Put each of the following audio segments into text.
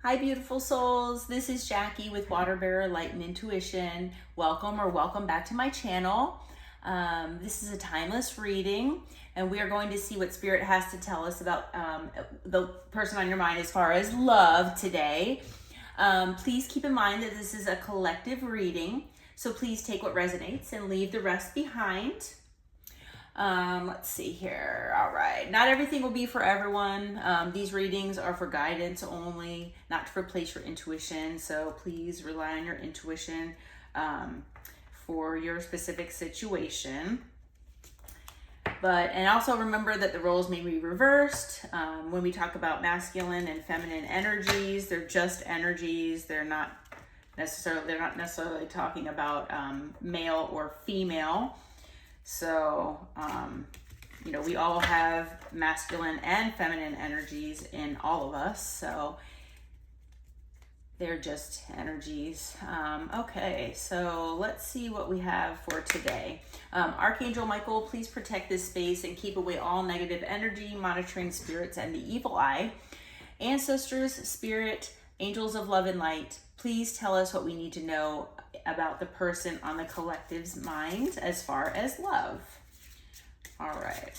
Hi, beautiful souls. This is Jackie with Water Bearer Light and Intuition. Welcome back to my channel. This is a timeless reading, and we are going to see what Spirit has to tell us about the person on your mind as far as love today. Please keep in mind that this is a collective reading, so please take what resonates and leave the rest behind. Let's see here. All right. Not everything will be for everyone. These readings are for guidance only, not to replace your intuition. So please rely on your intuition for your specific situation. And also remember that the roles may be reversed. When we talk about masculine and feminine energies, they're just energies. They're not necessarily talking about male or female. So, we all have masculine and feminine energies in all of us. So they're just energies. Okay, so let's see what we have for today. Archangel Michael, please protect this space and keep away all negative energy, monitoring spirits, and the evil eye. Ancestors, spirit, angels of love and light, please tell us what we need to know about the person on the collective's mind as far as love. All right.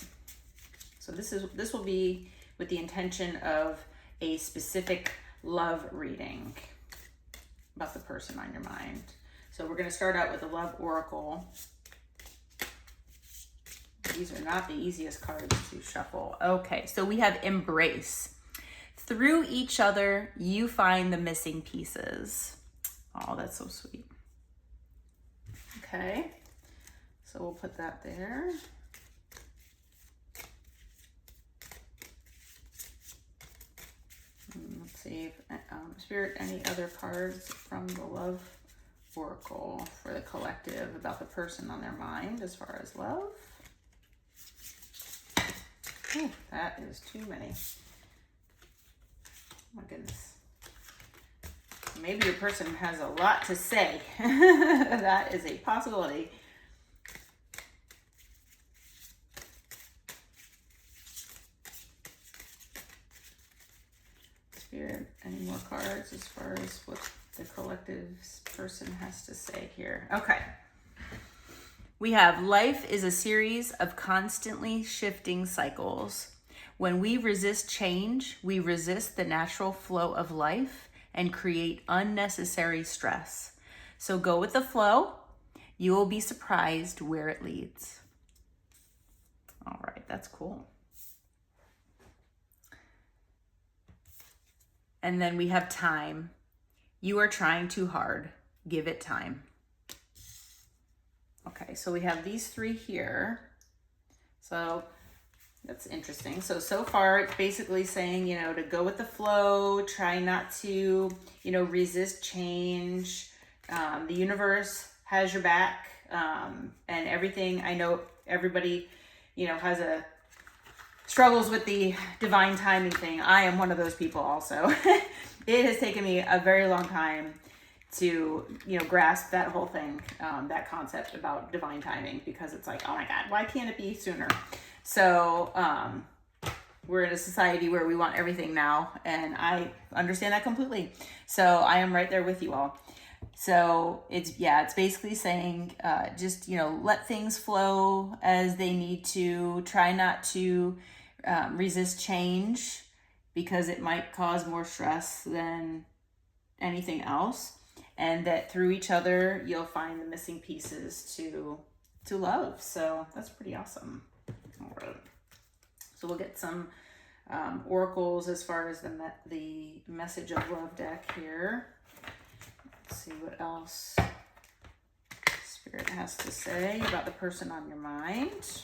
So this will be with the intention of a specific love reading about the person on your mind. So we're going to start out with the love oracle. These are not the easiest cards to shuffle. Okay, so we have embrace. Through each other, you find the missing pieces. Oh, that's so sweet. Okay, so we'll put that there. Let's see if Spirit, any other cards from the love oracle for the collective about the person on their mind as far as love. Ooh, that is too many. Oh my goodness. Maybe your person has a lot to say. That is a possibility. Spirit, any more cards as far as what the collective's person has to say here? Okay. We have life is a series of constantly shifting cycles. When we resist change, we resist the natural flow of life and create unnecessary stress. So go with the flow. You will be surprised where it leads. All right, that's cool. And then we have time. You are trying too hard. Give it time. Okay, so we have these three here. So that's interesting. So far it's basically saying, to go with the flow, try not to, resist change. The universe has your back, and everything. I know everybody, has struggles with the divine timing thing. I am one of those people also. It has taken me a very long time to, grasp that whole thing, that concept about divine timing, because it's like, oh my God, why can't it be sooner? So we're in a society where we want everything now, and I understand that completely. So I am right there with you all. So it's basically saying, just, let things flow as they need to. Try not to resist change, because it might cause more stress than anything else. And that through each other, you'll find the missing pieces to love. So that's pretty awesome. All right. So we'll get some oracles as far as the message of love deck here. Let's see what else Spirit has to say about the person on your mind.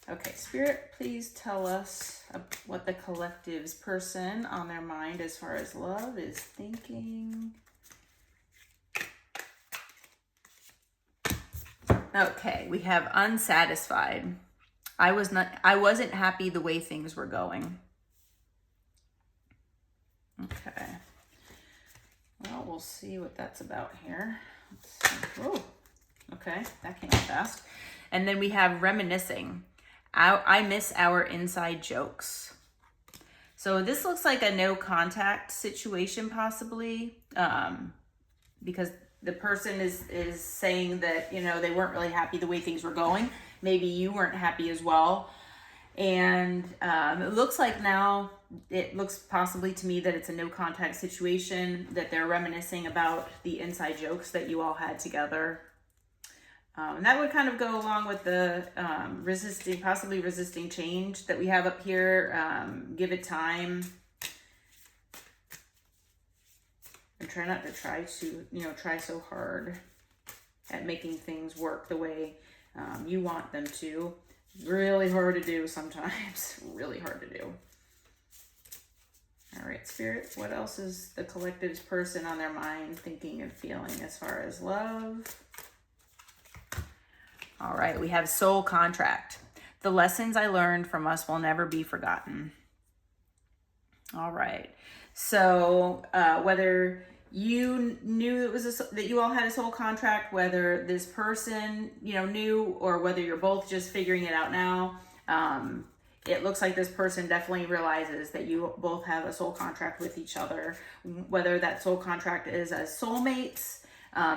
Okay, Spirit, please tell us what the collective's person on their mind as far as love is thinking. Okay, we have unsatisfied. I wasn't happy the way things were going. Okay. Well, we'll see what that's about here. Let's see. Whoa. Okay, that came fast. And then we have reminiscing. I miss our inside jokes. So this looks like a no contact situation possibly, because the person is saying that, you know, they weren't really happy the way things were going. Maybe you weren't happy as well. And it looks like now, it looks possibly to me that it's a no contact situation, that they're reminiscing about the inside jokes that you all had together. And that would kind of go along with the possibly resisting change that we have up here. Give it time. And try not to try so hard at making things work the way you want them to. Really hard to do sometimes. Really hard to do. All right, Spirit, what else is the collective's person on their mind thinking and feeling as far as love? All right, we have soul contract. The lessons I learned from us will never be forgotten. All right, so whether you knew that you all had a soul contract, whether this person, knew, or whether you're both just figuring it out now, it looks like this person definitely realizes that you both have a soul contract with each other. Whether that soul contract is as soulmates,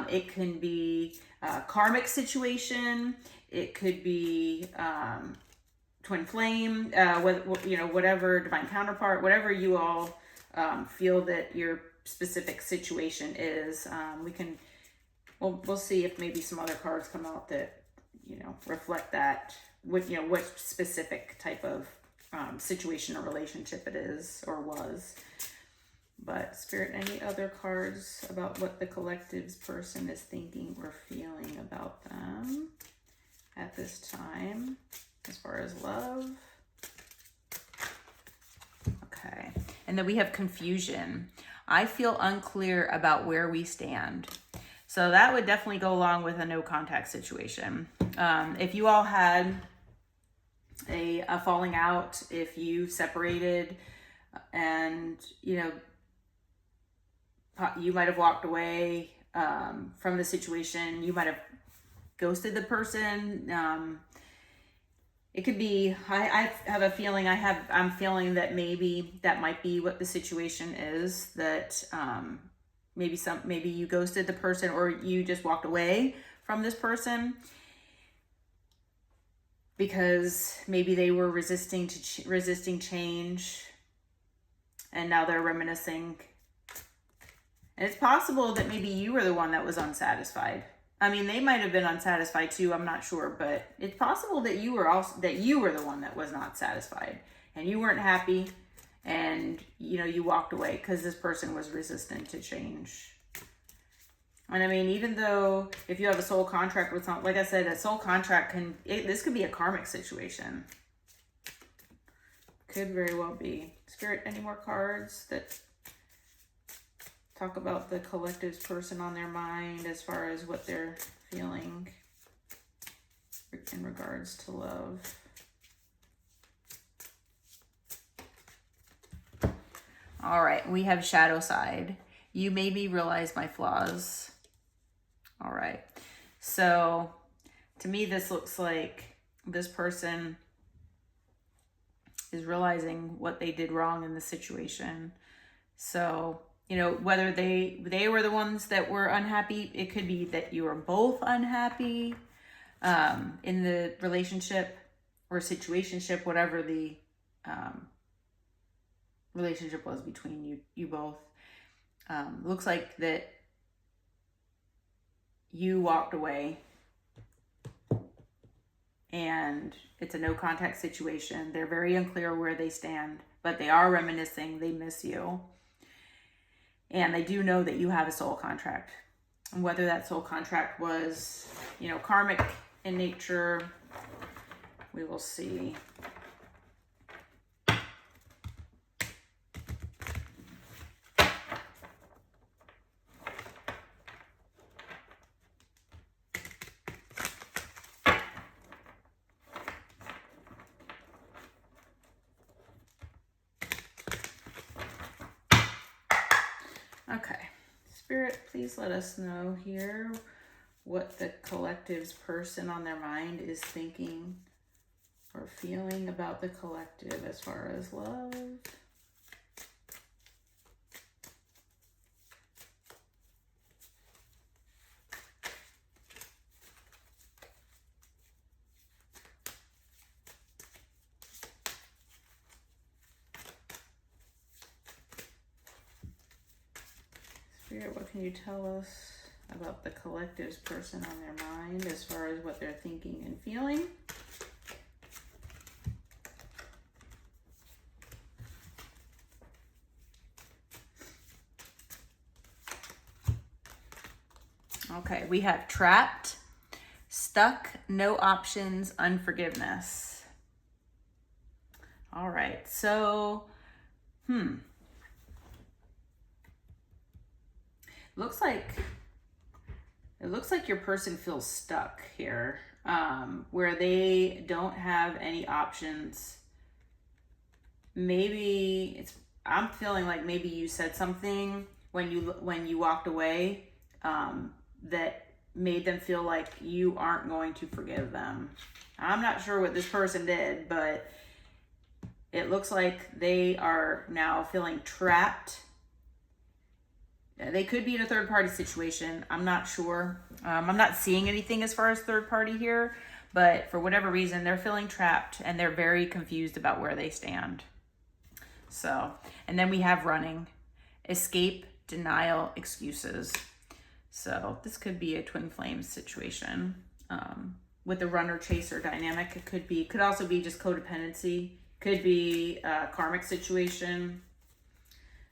it can be a karmic situation, it could be twin flame, whatever, divine counterpart, whatever you all feel that your specific situation is. We'll see if maybe some other cards come out that reflect that, what specific type of situation or relationship it is or was. But Spirit, any other cards about what the collective's person is thinking or feeling about them at this time as far as love? Okay, and then we have confusion. I feel unclear about where we stand. So that would definitely go along with a no contact situation. If you all had a falling out, if you separated and, you might have walked away from the situation, you might have ghosted the person. It could be, I have a feeling, I'm feeling that maybe that might be what the situation is, that maybe you ghosted the person or you just walked away from this person because maybe they were resisting change, and now they're reminiscing. And it's possible that maybe you were the one that was unsatisfied. I mean, they might have been unsatisfied too, I'm not sure, but it's possible that you were the one that was not satisfied and you weren't happy, and you walked away because this person was resistant to change. And I mean, even though if you have a soul contract with someone, like I said, a soul contract this could be a karmic situation. Could very well be. Spirit, any more cards that talk about the collective's person on their mind as far as what they're feeling in regards to love? All right, we have shadow side. You made me realize my flaws. All right, so to me, this looks like this person is realizing what they did wrong in the situation. So, whether they were the ones that were unhappy, it could be that you were both unhappy in the relationship or situationship, whatever the relationship was between you both. Looks like that you walked away and it's a no contact situation. They're very unclear where they stand, but they are reminiscing. They miss you. And they do know that you have a soul contract. And whether that soul contract was, karmic in nature, we will see. Spirit, please let us know here what the collective's person on their mind is thinking or feeling about the collective as far as love. Spirit, what can you tell us about the collective's person on their mind as far as what they're thinking and feeling? Okay, we have trapped, stuck, no options, unforgiveness. All right, so, It looks like your person feels stuck here, where they don't have any options. Maybe I'm feeling like maybe you said something when you walked away, that made them feel like you aren't going to forgive them. I'm not sure what this person did, but it looks like they are now feeling trapped. They could be in a third party situation. I'm not sure. I'm not seeing anything as far as third party here, but for whatever reason, they're feeling trapped and they're very confused about where they stand. So, and then we have running, escape, denial, excuses. So this could be a twin flame situation. With the runner chaser dynamic, it could also be just codependency, could be a karmic situation.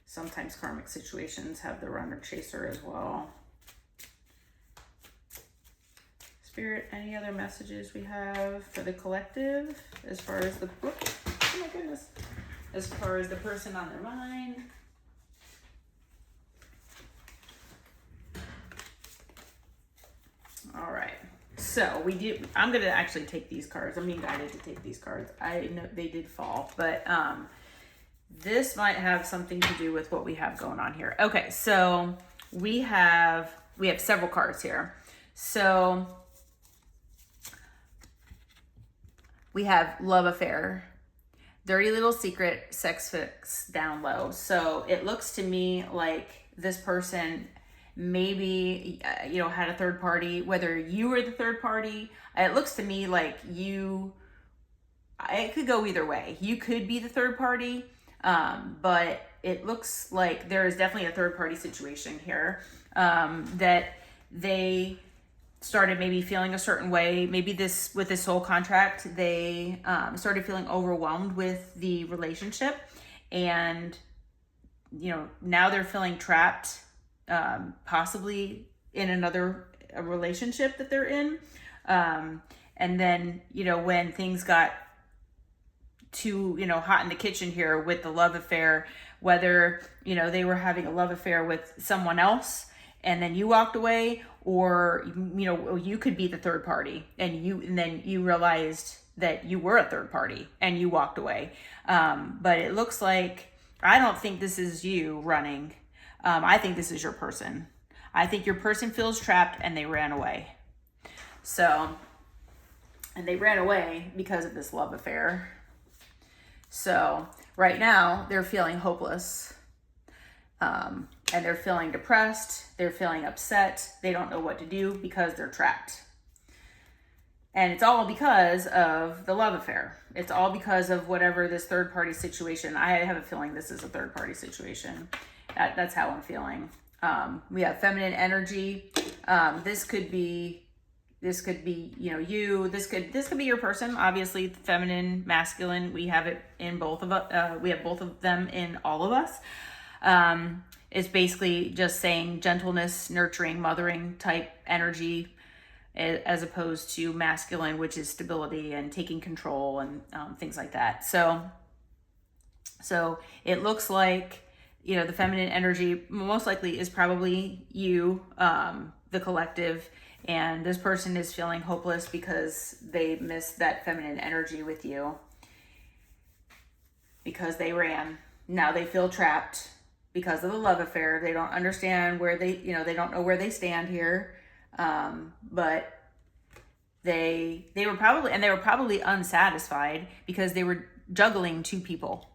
Sometimes karmic situations have the runner chaser as well. Spirit, any other messages we have for the collective as far as the book? Oh my goodness. As far as the person on their mind. All right. So I'm going to actually take these cards. I'm being guided to take these cards. I know they did fall, but this might have something to do with what we have going on here. Okay, so we have several cards here. So we have love affair, dirty little secret, sex fix, down low. So it looks to me like this person maybe had a third party, whether you were the third party. It looks to me like it could go either way. You could be the third party. But it looks like there is definitely a third party situation here, that they started maybe feeling a certain way. Maybe with this soul contract, they started feeling overwhelmed with the relationship, and now they're feeling trapped, possibly in another relationship that they're in. And then when things got too hot in the kitchen here with the love affair, whether they were having a love affair with someone else and then you walked away, or you could be the third party and then you realized that you were a third party and you walked away. But it looks like, I don't think this is you running. I think this is your person. I think your person feels trapped and they ran away. And they ran away because of this love affair. So right now they're feeling hopeless, and they're feeling depressed. They're feeling upset. They don't know what to do because they're trapped. And it's all because of the love affair. It's all because of whatever this third party situation. I have a feeling this is a third party situation. That's how I'm feeling. We have feminine energy. This could be you. This could be your person. Obviously, feminine, masculine. We have it in both of us. We have both of them in all of us. It's basically just saying gentleness, nurturing, mothering type energy, as opposed to masculine, which is stability and taking control and things like that. So it looks like the feminine energy most likely is probably you, the collective. And this person is feeling hopeless because they missed that feminine energy with you, because they ran. Now they feel trapped because of the love affair. They don't understand where they, they don't know where they stand here. But they were probably unsatisfied because they were juggling two people.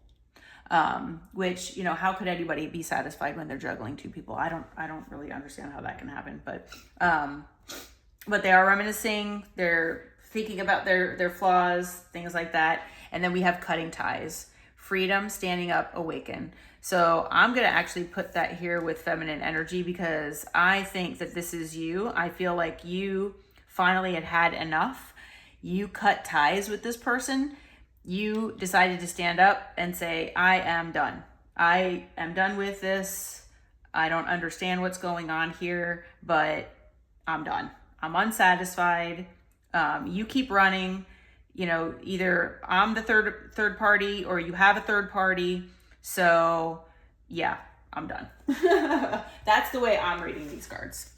Which, how could anybody be satisfied when they're juggling two people? I don't really understand how that can happen, but they are reminiscing, they're thinking about their flaws, things like that. And then we have cutting ties, freedom, standing up, awaken. So I'm going to actually put that here with feminine energy because I think that this is you. I feel like you finally had enough. You cut ties with this person. You decided to stand up and say, I am done. I am done with this. I don't understand what's going on here, but I'm done. I'm unsatisfied. You keep running. Either I'm the third party or you have a third party. So yeah, I'm done. That's the way I'm reading these cards.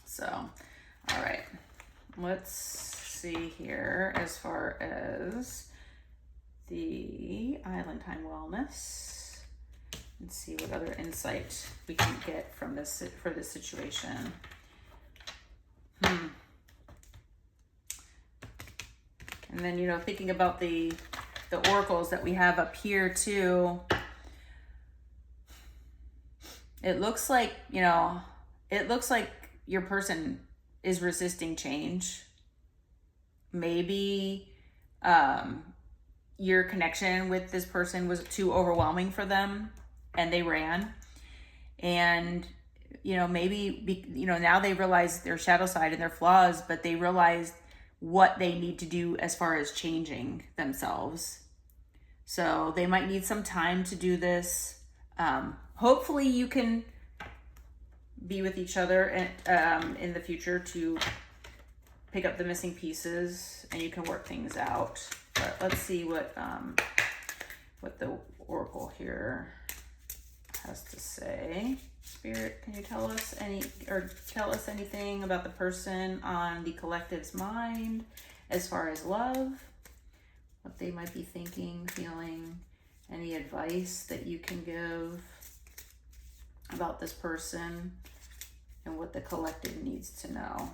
So, all right, let's see here as far as the Island Time Wellness. Let's see what other insight we can get from this for this situation. And then, thinking about the oracles that we have up here too, it looks like your person is resisting change. Maybe your connection with this person was too overwhelming for them and they ran. And maybe now they realize their shadow side and their flaws, but they realize what they need to do as far as changing themselves. So they might need some time to do this. Hopefully you can be with each other in the future to pick up the missing pieces and you can work things out. But let's see what the oracle here has to say. Spirit, can you tell us anything about the person on the collective's mind as far as love? What they might be thinking, feeling, any advice that you can give about this person and what the collective needs to know.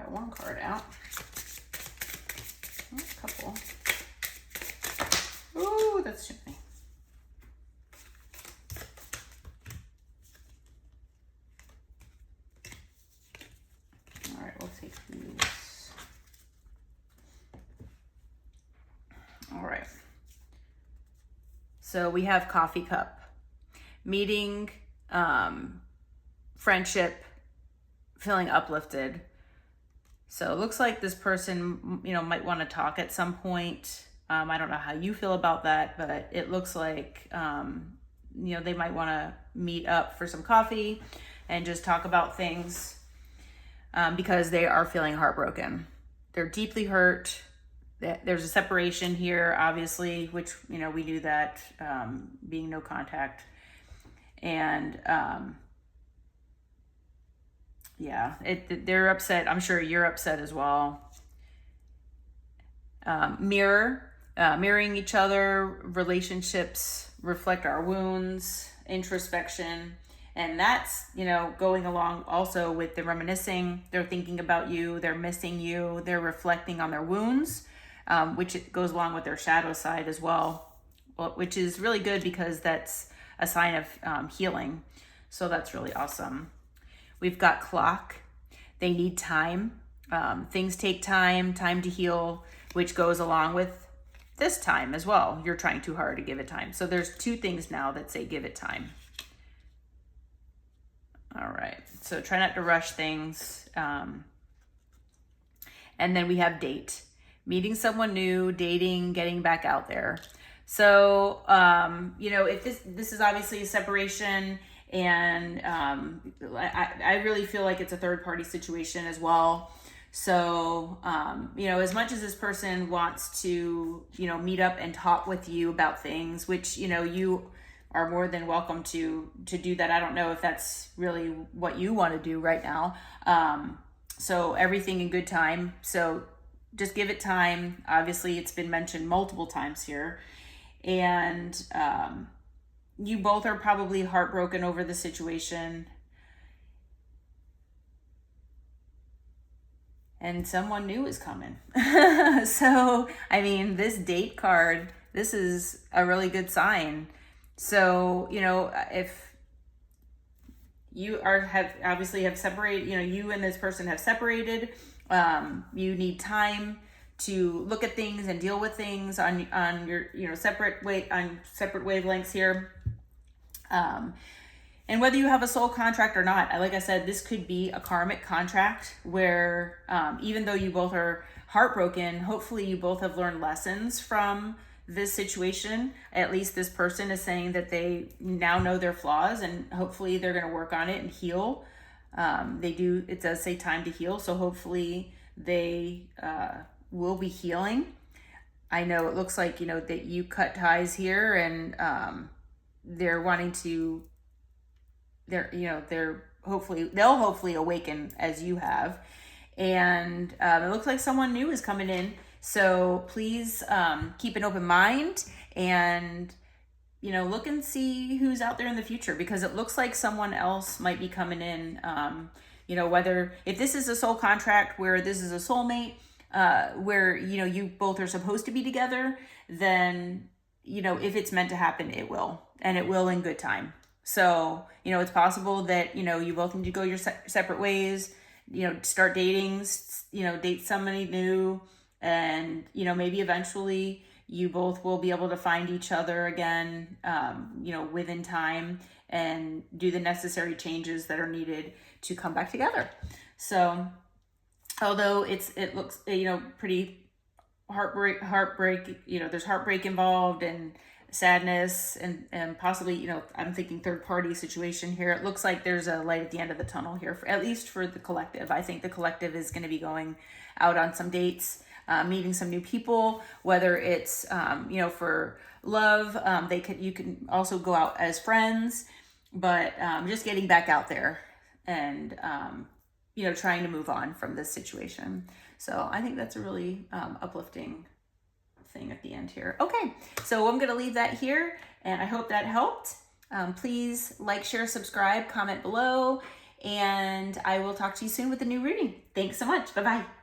One card out. Oh, a couple. Ooh, that's too many. All right, we'll take these. All right. So we have coffee cup, meeting, friendship, feeling uplifted. So it looks like this person, might want to talk at some point. I don't know how you feel about that, but it looks like, they might want to meet up for some coffee and just talk about things because they are feeling heartbroken. They're deeply hurt. There's a separation here, obviously, which, we do that, being no contact. And, yeah, they're upset. I'm sure you're upset as well. Mirroring each other, relationships reflect our wounds, introspection. And that's, going along also with the reminiscing. They're thinking about you, they're missing you, they're reflecting on their wounds, which goes along with their shadow side as well, which is really good because that's a sign of healing. So that's really awesome. We've got clock. They need time. Things take time to heal, which goes along with this time as well. You're trying too hard to give it time. So there's two things now that say give it time. All right. So try not to rush things. And then we have date. Meeting someone new, dating, getting back out there. So, you know, if this is obviously a separation, and I really feel like it's a third party situation as well. So, you know, as much as this person wants to, you know, meet up and talk with you about things, which, you know, you are more than welcome to do that. I don't know if that's really what you want to do right now. So everything in good time. So just give it time. Obviously, it's been mentioned multiple times here. And you both are probably heartbroken over the situation. And someone new is coming. So, I mean, this date card, this is a really good sign. So, you know, if you have obviously have separated, you know, you and this person have separated, you need time to look at things and deal with things on your, you know, separate wavelengths here. And whether you have a soul contract or not, like I said, this could be a karmic contract where even though you both are heartbroken, hopefully you both have learned lessons from this situation. At least this person is saying that they now know their flaws, and hopefully they're going to work on it and heal. It does say time to heal. So hopefully they will be healing. I know it looks like, you know, that you cut ties here, and they're wanting to, they'll hopefully awaken as you have. And it looks like someone new is coming in. So please keep an open mind, and, you know, look and see who's out there in the future, because it looks like someone else might be coming in. You know, if this is a soul contract where this is a soulmate, where, you know, you both are supposed to be together, then, you know, if it's meant to happen, it will, and it will in good time. So, you know, it's possible that, you know, you both need to go your separate ways, you know, start dating, you know, date somebody new, and, you know, maybe eventually you both will be able to find each other again, you know, within time, and do the necessary changes that are needed to come back together. So, although it looks, you know, pretty heartbreak, you know, there's heartbreak involved, and sadness, and possibly, you know, I'm thinking third party situation here. It looks like there's a light at the end of the tunnel here, at least for the collective. I think the collective is going to be going out on some dates, meeting some new people, whether it's, you know, for love. You can also go out as friends, but just getting back out there, and, you know, trying to move on from this situation. So I think that's a really uplifting thing at the end here. Okay, so I'm going to leave that here, and I hope that helped. Please like, share, subscribe, comment below, and I will talk to you soon with a new reading. Thanks so much. Bye-bye.